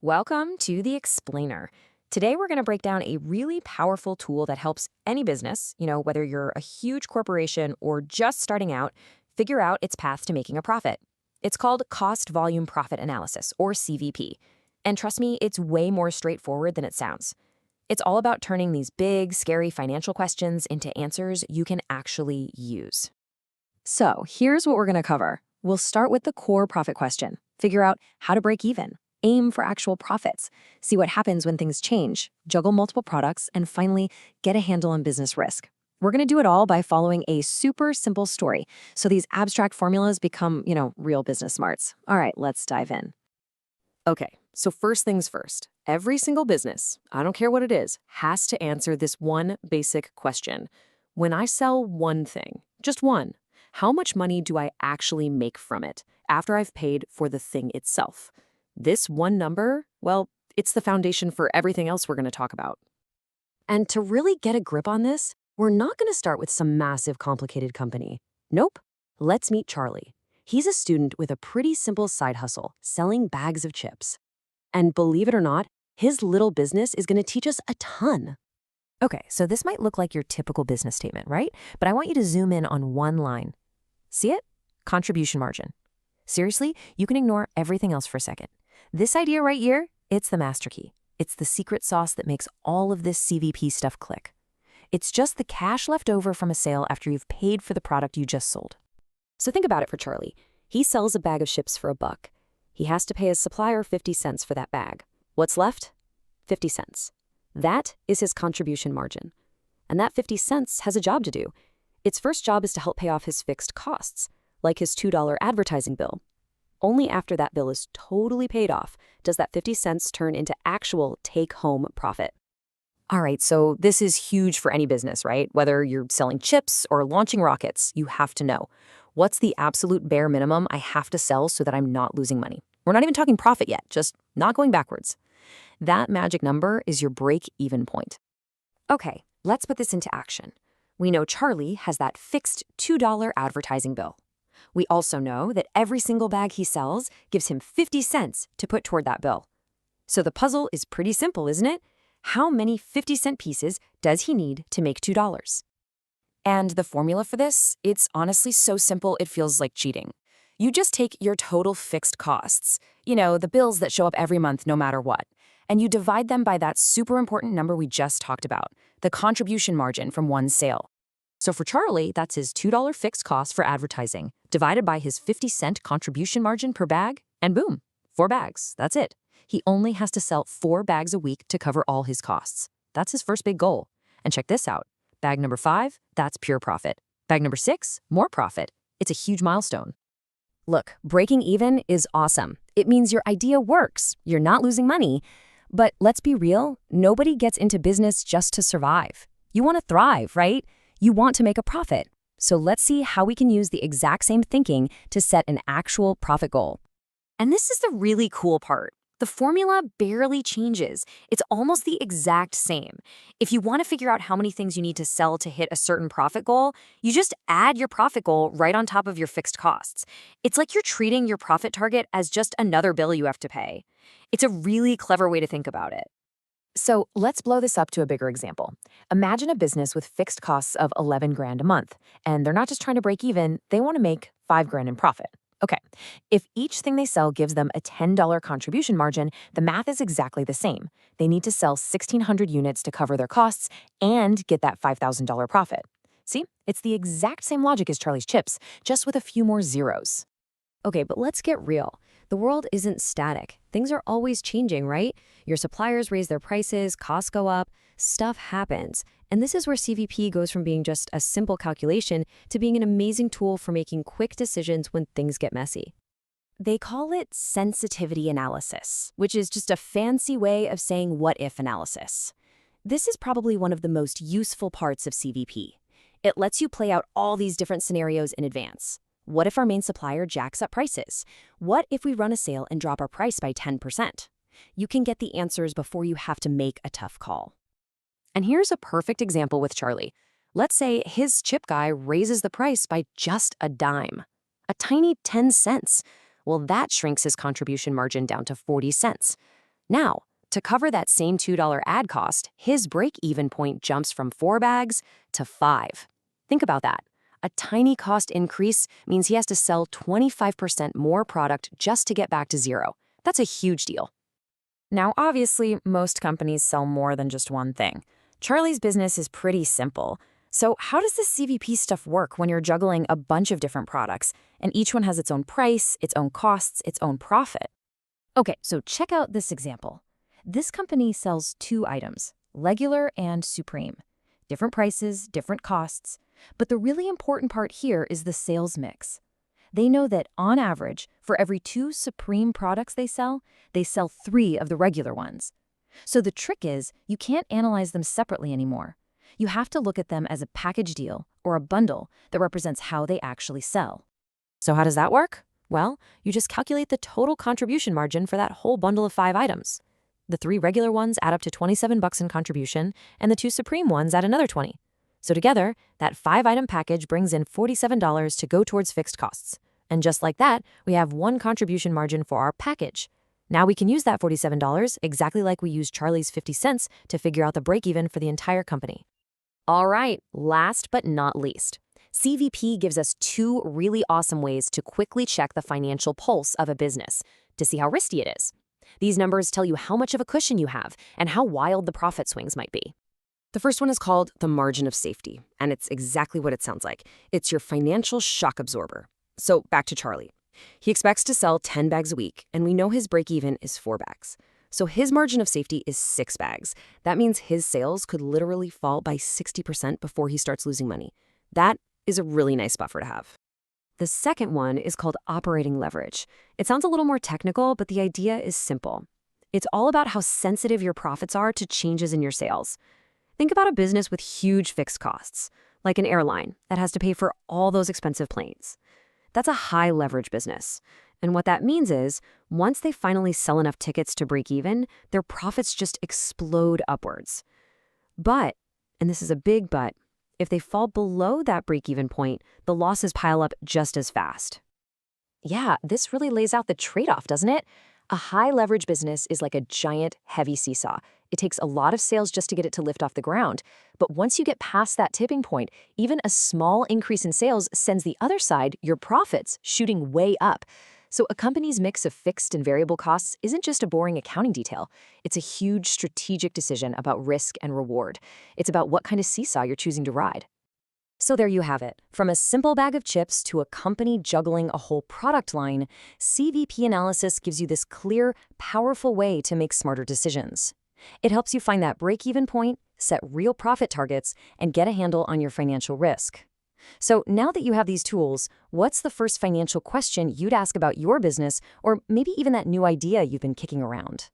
Welcome to The Explainer. Today, we're going to break down a really powerful tool that helps any business, whether you're a huge corporation or just starting out, figure out its path to making a profit. It's called Cost Volume Profit Analysis, or CVP. And trust me, it's way more straightforward than it sounds. It's all about turning these big, scary financial questions into answers you can actually use. So, here's what we're going to cover. We'll start with the core profit question, figure out how to break even. Aim for actual profits, see what happens when things change, juggle multiple products, and finally, get a handle on business risk. We're going to do it all by following a super simple story, so these abstract formulas become, real business smarts. All right, let's dive in. Okay, so first things first. Every single business, I don't care what it is, has to answer this one basic question. When I sell one thing, just one, how much money do I actually make from it after I've paid for the thing itself? This one number, well, it's the foundation for everything else we're going to talk about. And to really get a grip on this, we're not going to start with some massive complicated company. Nope. Let's meet Charlie. He's a student with a pretty simple side hustle, selling bags of chips. And believe it or not, his little business is going to teach us a ton. Okay, so this might look like your typical business statement, right? But I want you to zoom in on one line. See it? Contribution margin. Seriously, you can ignore everything else for a second. This idea right here, it's the master key. It's the secret sauce that makes all of this CVP stuff click. It's just the cash left over from a sale after you've paid for the product you just sold. So think about it for Charlie. He sells a bag of chips for $1. He has to pay his supplier 50 cents for that bag. What's left? 50 cents. That is his contribution margin. And that 50 cents has a job to do. Its first job is to help pay off his fixed costs, like his $2 advertising bill. Only after that bill is totally paid off does that 50 cents turn into actual take-home profit. All right, so this is huge for any business, right? Whether you're selling chips or launching rockets, you have to know, what's the absolute bare minimum I have to sell so that I'm not losing money? We're not even talking profit yet, just not going backwards. That magic number is your break-even point. Okay, let's put this into action. We know Charlie has that fixed $2 advertising bill. We also know that every single bag he sells gives him 50 cents to put toward that bill. So the puzzle is pretty simple, isn't it? How many 50-cent pieces does he need to make $2? And the formula for this, it's honestly so simple it feels like cheating. You just take your total fixed costs, the bills that show up every month no matter what, and you divide them by that super important number we just talked about, the contribution margin from one sale. So for Charlie, that's his $2 fixed cost for advertising, divided by his 50-cent contribution margin per bag, and boom, 4 bags. That's it. He only has to sell 4 bags a week to cover all his costs. That's his first big goal. And check this out. Bag number 5, that's pure profit. Bag number 6, more profit. It's a huge milestone. Look, breaking even is awesome. It means your idea works. You're not losing money. But let's be real, nobody gets into business just to survive. You want to thrive, right? You want to make a profit. So let's see how we can use the exact same thinking to set an actual profit goal. And this is the really cool part. The formula barely changes. It's almost the exact same. If you want to figure out how many things you need to sell to hit a certain profit goal, you just add your profit goal right on top of your fixed costs. It's like you're treating your profit target as just another bill you have to pay. It's a really clever way to think about it. So let's blow this up to a bigger example. Imagine a business with fixed costs of 11 grand a month, and they're not just trying to break even, they want to make 5 grand in profit. Okay, if each thing they sell gives them a $10 contribution margin, the math is exactly the same. They need to sell 1,600 units to cover their costs and get that $5,000 profit. See, it's the exact same logic as Charlie's chips, just with a few more zeros. Okay, but let's get real. The world isn't static. Things are always changing, right? Your suppliers raise their prices, costs go up, stuff happens. And this is where CVP goes from being just a simple calculation to being an amazing tool for making quick decisions when things get messy. They call it sensitivity analysis, which is just a fancy way of saying what-if analysis. This is probably one of the most useful parts of CVP. It lets you play out all these different scenarios in advance. What if our main supplier jacks up prices? What if we run a sale and drop our price by 10%? You can get the answers before you have to make a tough call. And here's a perfect example with Charlie. Let's say his chip guy raises the price by just a dime, a tiny 10 cents. Well, that shrinks his contribution margin down to 40 cents. Now, to cover that same $2 ad cost, his break-even point jumps from 4 bags to 5. Think about that. A tiny cost increase means he has to sell 25% more product just to get back to zero. That's a huge deal. Now, obviously, most companies sell more than just one thing. Charlie's business is pretty simple. So how does this CVP stuff work when you're juggling a bunch of different products, and each one has its own price, its own costs, its own profit? Okay, so check out this example. This company sells 2 items, Legular and Supreme. Different prices, different costs. But the really important part here is the sales mix. They know that, on average, for every 2 Supreme products they sell 3 of the regular ones. So the trick is, you can't analyze them separately anymore. You have to look at them as a package deal or a bundle that represents how they actually sell. So how does that work? Well, you just calculate the total contribution margin for that whole bundle of 5 items. The 3 regular ones add up to $27 in contribution, and the 2 Supreme ones add another $20. So together, that 5-item package brings in $47 to go towards fixed costs. And just like that, we have one contribution margin for our package. Now we can use that $47 exactly like we used Charlie's 50 cents to figure out the break-even for the entire company. All right, last but not least, CVP gives us 2 really awesome ways to quickly check the financial pulse of a business to see how risky it is. These numbers tell you how much of a cushion you have and how wild the profit swings might be. The first one is called the margin of safety, and it's exactly what it sounds like. It's your financial shock absorber. So back to Charlie. He expects to sell 10 bags a week, and we know his break-even is 4 bags. So his margin of safety is 6 bags. That means his sales could literally fall by 60% before he starts losing money. That is a really nice buffer to have. The second one is called operating leverage. It sounds a little more technical, but the idea is simple. It's all about how sensitive your profits are to changes in your sales. Think about a business with huge fixed costs, like an airline that has to pay for all those expensive planes. That's a high leverage business. And what that means is, once they finally sell enough tickets to break even, their profits just explode upwards. But, and this is a big but, if they fall below that break-even point, the losses pile up just as fast. Yeah, this really lays out the trade-off, doesn't it? A high-leverage business is like a giant, heavy seesaw. It takes a lot of sales just to get it to lift off the ground. But once you get past that tipping point, even a small increase in sales sends the other side, your profits, shooting way up. So a company's mix of fixed and variable costs isn't just a boring accounting detail. It's a huge strategic decision about risk and reward. It's about what kind of seesaw you're choosing to ride. So there you have it. From a simple bag of chips to a company juggling a whole product line, CVP analysis gives you this clear, powerful way to make smarter decisions. It helps you find that break-even point, set real profit targets, and get a handle on your financial risk. So now that you have these tools, what's the first financial question you'd ask about your business, or maybe even that new idea you've been kicking around?